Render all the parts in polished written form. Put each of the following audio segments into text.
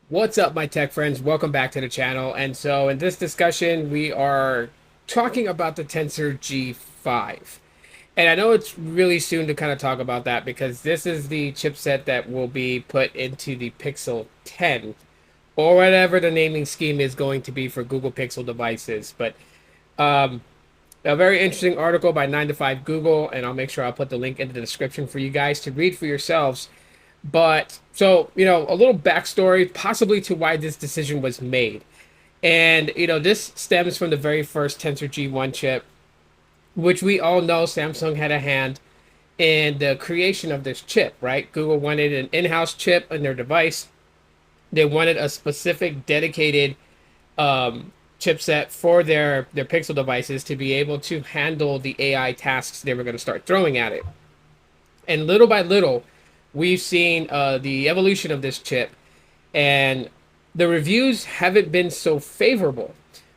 What's up, my tech friends? Welcome back to the channel. And so in this discussion, we are talking about the Tensor G5. And I know it's really soon to kind of talk about that because this is the chipset that will be put into the Pixel 10 or whatever the naming scheme is going to be for Google Pixel devices. But um, a very interesting article by 9 to 5 Google, and I'll make sure I'll put the link in the description for you guys to read for yourselves. But so, a little backstory possibly to why this decision was made. And, this stems from the very first Tensor G1 chip, which we all know Samsung had a hand in the creation of this chip, right? Google wanted an in-house chip in their device. They wanted a specific dedicated chipset for their Pixel devices to be able to handle the AI tasks they were going to start throwing at it. And little by little, we've seen the evolution of this chip, and the reviews haven't been so favorable.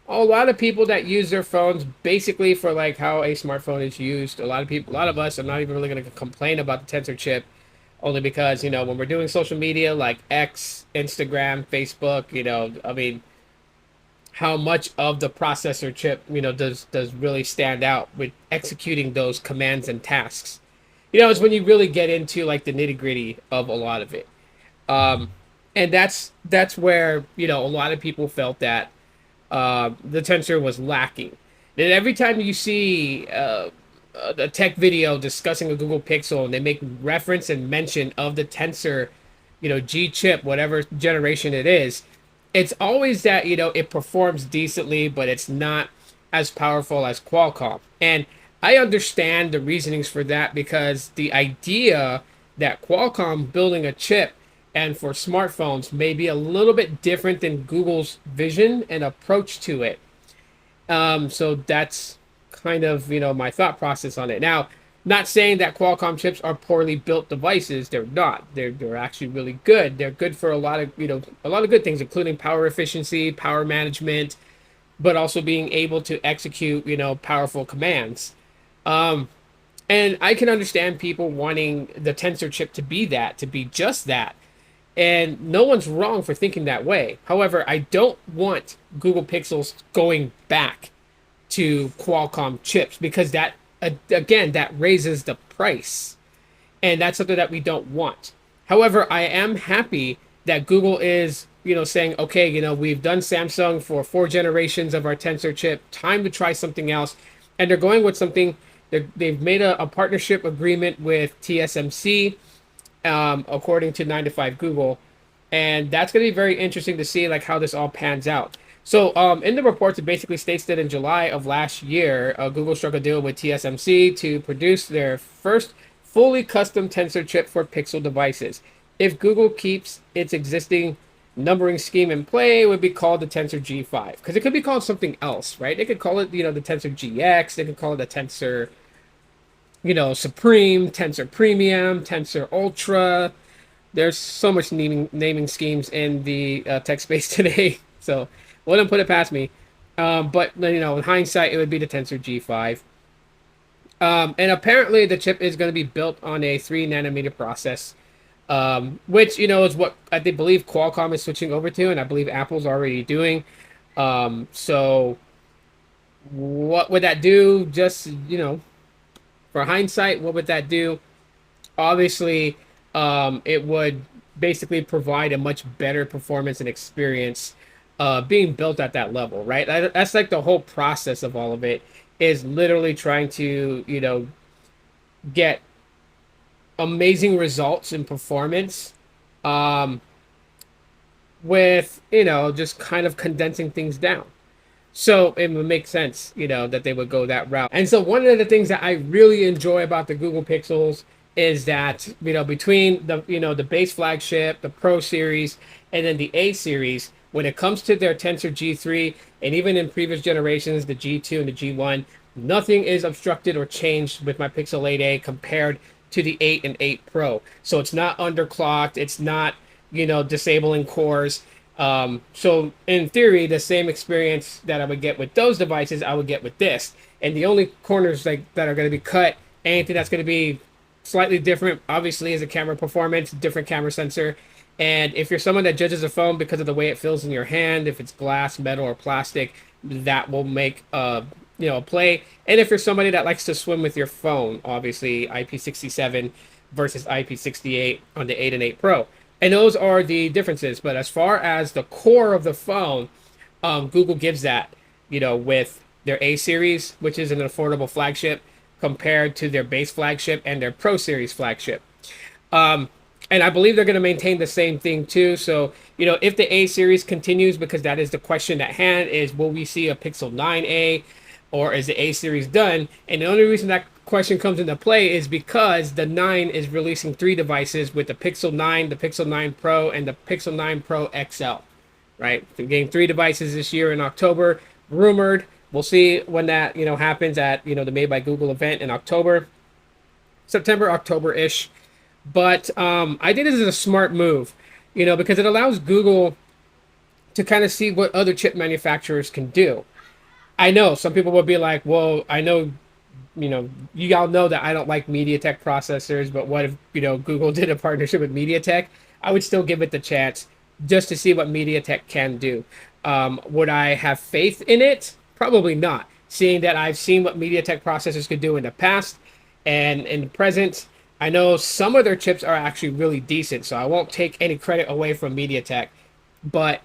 A lot of people that use their phones basically for like how a smartphone is used. A lot of us are not even really going to complain about the Tensor chip, only because when we're doing social media like X, Instagram, Facebook, I mean, how much of the processor chip does really stand out with executing those commands and tasks. It's when you really get into like the nitty gritty of a lot of it. Um, and that's where a lot of people felt that the tensor was lacking. And every time you see a tech video discussing a Google Pixel and they make reference and mention of the tensor, G chip, whatever generation it is, it's always that it performs decently, but it's not as powerful as Qualcomm. And I understand the reasonings for that because the idea that Qualcomm building a chip and for smartphones may be a little bit different than Google's vision and approach to it. So that's kind of my thought process on it. Now, not saying that Qualcomm chips are poorly built devices. They're not. They're actually really good. They're good for a lot of a lot of good things, including power efficiency, power management, but also being able to execute powerful commands. Um, and I can understand people wanting the Tensor chip to be that, to be just that. And no one's wrong for thinking that way. However, I don't want Google Pixels going back to Qualcomm chips because that, again, that raises the price. And that's something that we don't want. However, I am happy that Google is, saying, okay, we've done Samsung for 4 generations of our Tensor chip. Time to try something else. And they're going with something. They've made a partnership agreement with TSMC, according to 9 to 5 Google. And that's going to be very interesting to see like how this all pans out. So in the reports, it basically states that in July of last year, Google struck a deal with TSMC to produce their first fully custom Tensor chip for Pixel devices. If Google keeps its existing numbering scheme in play, it would be called the Tensor G5 because it could be called something else, right? They could call it, the Tensor GX. They could call it the Tensor, Supreme, Tensor Premium, Tensor Ultra. There's so much naming schemes in the tech space today, so wouldn't put it past me. But in hindsight, it would be the Tensor G5. And apparently, the chip is going to be built on a 3 nanometer process, which is what I believe Qualcomm is switching over to, and I believe Apple's already doing. So, what would that do? Just for hindsight, what would that do? Obviously, it would basically provide a much better performance and experience being built at that level, right? That's like the whole process of all of it is literally trying to, get amazing results in performance with, just kind of condensing things down. So it would make sense, that they would go that route. And so one of the things that I really enjoy about the Google Pixels is that, between the base flagship, the Pro series, and then the A series, when it comes to their Tensor G3, and even in previous generations, the G2 and the G1, nothing is obstructed or changed with my Pixel 8a compared to the 8 and 8 Pro. So it's not underclocked, it's not, disabling cores. So in theory, the same experience that I would get with those devices, I would get with this. And the only corners like that are going to be cut, anything that's going to be slightly different, obviously, is a camera performance, different camera sensor, And if you're someone that judges a phone because of the way it feels in your hand, if it's glass, metal, or plastic, that will make a play. And if you're somebody that likes to swim with your phone, obviously IP67 versus IP68 on the 8 and 8 Pro. And those are the differences. But as far as the core of the phone, Google gives that, with their A series, which is an affordable flagship, compared to their base flagship and their Pro series flagship. And I believe they're going to maintain the same thing too. So, if the A series continues, because that is the question at hand, is will we see a Pixel 9a, or is the A series done? And the only reason that question comes into play is because the 9 is releasing 3 devices with the Pixel 9, the Pixel 9 Pro, and the Pixel 9 Pro XL. Right? They're getting 3 devices this year in October, rumored. We'll see when that happens at the Made by Google event in October, September, October-ish. But I think this is a smart move, because it allows Google to kind of see what other chip manufacturers can do. I know some people will be like, well, I know, you all know that I don't like MediaTek processors, but what if, Google did a partnership with MediaTek? I would still give it the chance just to see what MediaTek can do. Would I have faith in it? Probably not, seeing that I've seen what MediaTek processors could do in the past and in the present. I know some of their chips are actually really decent, so I won't take any credit away from MediaTek, but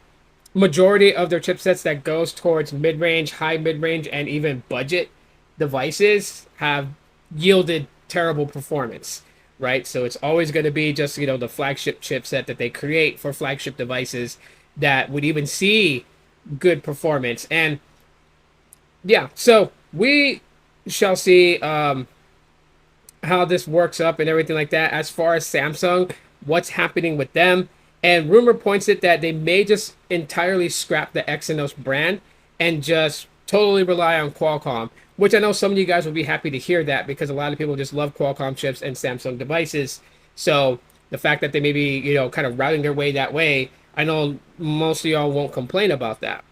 majority of their chipsets that goes towards mid-range, high mid-range, and even budget devices have yielded terrible performance, right? So it's always going to be just, the flagship chipset that they create for flagship devices that would even see good performance. And yeah, so we shall see how this works up and everything like that. As far as Samsung, what's happening with them? And rumor points it that they may just entirely scrap the Exynos brand and just totally rely on Qualcomm, which I know some of you guys will be happy to hear that, because a lot of people just love Qualcomm chips and Samsung devices. So the fact that they may be, kind of routing their way that way, I know most of y'all won't complain about that.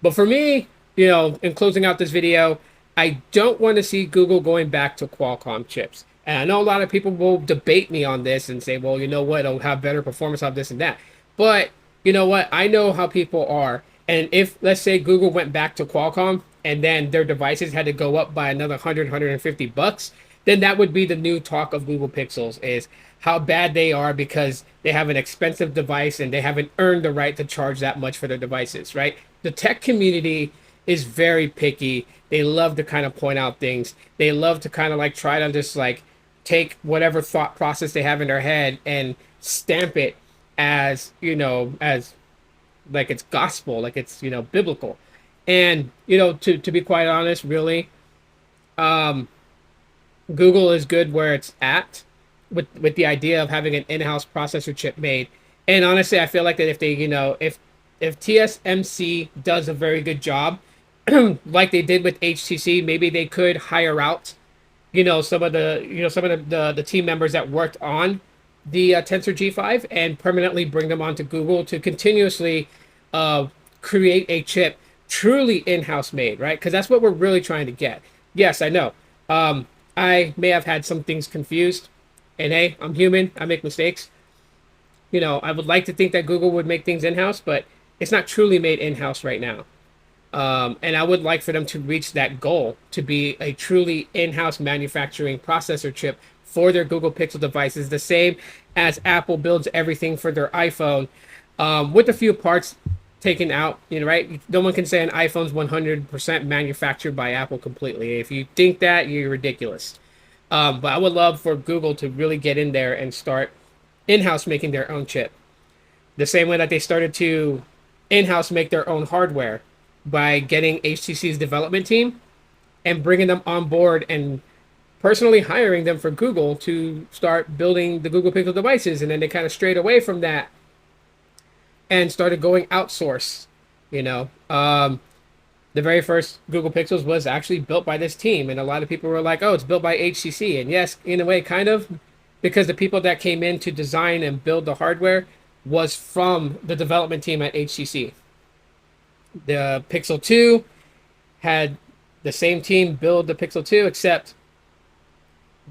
But for me, in closing out this video, I don't want to see Google going back to Qualcomm chips. And I know a lot of people will debate me on this and say, well, you know what, it'll have better performance of this and that. But you know what? I know how people are. And if, let's say, Google went back to Qualcomm and then their devices had to go up by another 150 bucks, then that would be the new talk of Google Pixels, is how bad they are because they have an expensive device and they haven't earned the right to charge that much for their devices, right? The tech community is very picky. They love to kind of point out things. They love to kind of like try to just like take whatever thought process they have in their head and stamp it as, as like it's gospel, like it's, biblical. And, to be quite honest, really, Google is good where it's at with the idea of having an in-house processor chip made. And honestly, I feel like that if they, if TSMC does a very good job, like they did with HTC, maybe they could hire out, some of the team members that worked on the Tensor G5 and permanently bring them onto Google to continuously create a chip truly in-house made, right? Because that's what we're really trying to get. Yes, I know. I may have had some things confused, and hey, I'm human. I make mistakes. I would like to think that Google would make things in-house, but it's not truly made in-house right now. And I would like for them to reach that goal to be a truly in-house manufacturing processor chip for their Google Pixel devices, the same as Apple builds everything for their iPhone, with a few parts taken out, right? No one can say an iPhone's 100% manufactured by Apple completely. If you think that, you're ridiculous. But I would love for Google to really get in there and start in-house making their own chip. The same way that they started to in-house make their own hardware by getting HTC's development team and bringing them on board and personally hiring them for Google to start building the Google Pixel devices. And then they kind of strayed away from that and started going outsource. The very first Google Pixels was actually built by this team, and a lot of people were like, oh, it's built by HTC. And yes, in a way, kind of, because the people that came in to design and build the hardware was from the development team at HTC. The Pixel 2 had the same team build the Pixel 2, except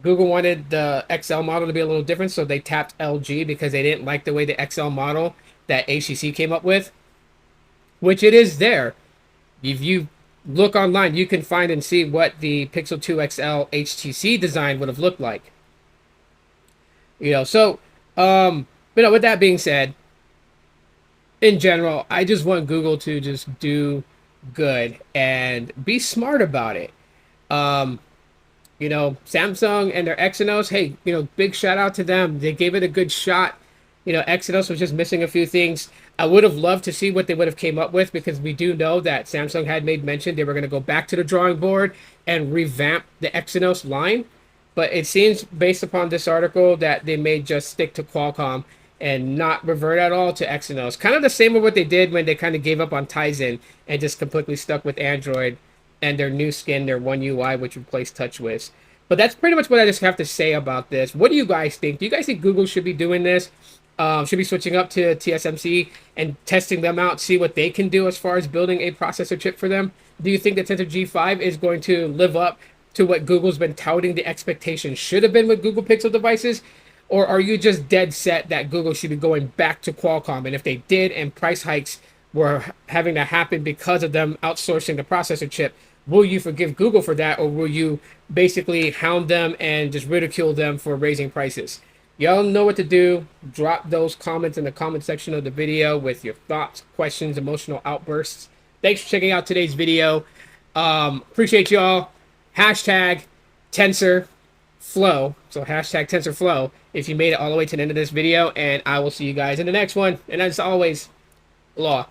Google wanted the XL model to be a little different, so they tapped LG because they didn't like the way the XL model that HTC came up with, which it is there. If you look online, you can find and see what the Pixel 2 XL HTC design would have looked like. So, with that being said, in general, I just want Google to just do good and be smart about it. Um, Samsung and their Exynos, hey, big shout out to them. They gave it a good shot. Exynos was just missing a few things. I would have loved to see what they would have came up with, because we do know that Samsung had made mention they were going to go back to the drawing board and revamp the Exynos line. But it seems, based upon this article, that they may just stick to Qualcomm and not revert at all to Exynos. Kind of the same with what they did when they kind of gave up on Tizen and just completely stuck with Android and their new skin, their One UI, which replaced TouchWiz. But that's pretty much what I just have to say about this. What do you guys think? Do you guys think Google should be doing this? Should be switching up to TSMC and testing them out, see what they can do as far as building a processor chip for them? Do you think the Tensor G5 is going to live up to what Google's been touting the expectation should have been with Google Pixel devices? Or are you just dead set that Google should be going back to Qualcomm? And if they did, and price hikes were having to happen because of them outsourcing the processor chip, will you forgive Google for that, or will you basically hound them and just ridicule them for raising prices? Y'all know what to do. Drop those comments in the comment section of the video with your thoughts, questions, emotional outbursts. Thanks for checking out today's video. Appreciate y'all. Hashtag TensorFlow. So hashtag TensorFlow if you made it all the way to the end of this video. And I will see you guys in the next one. And as always, law.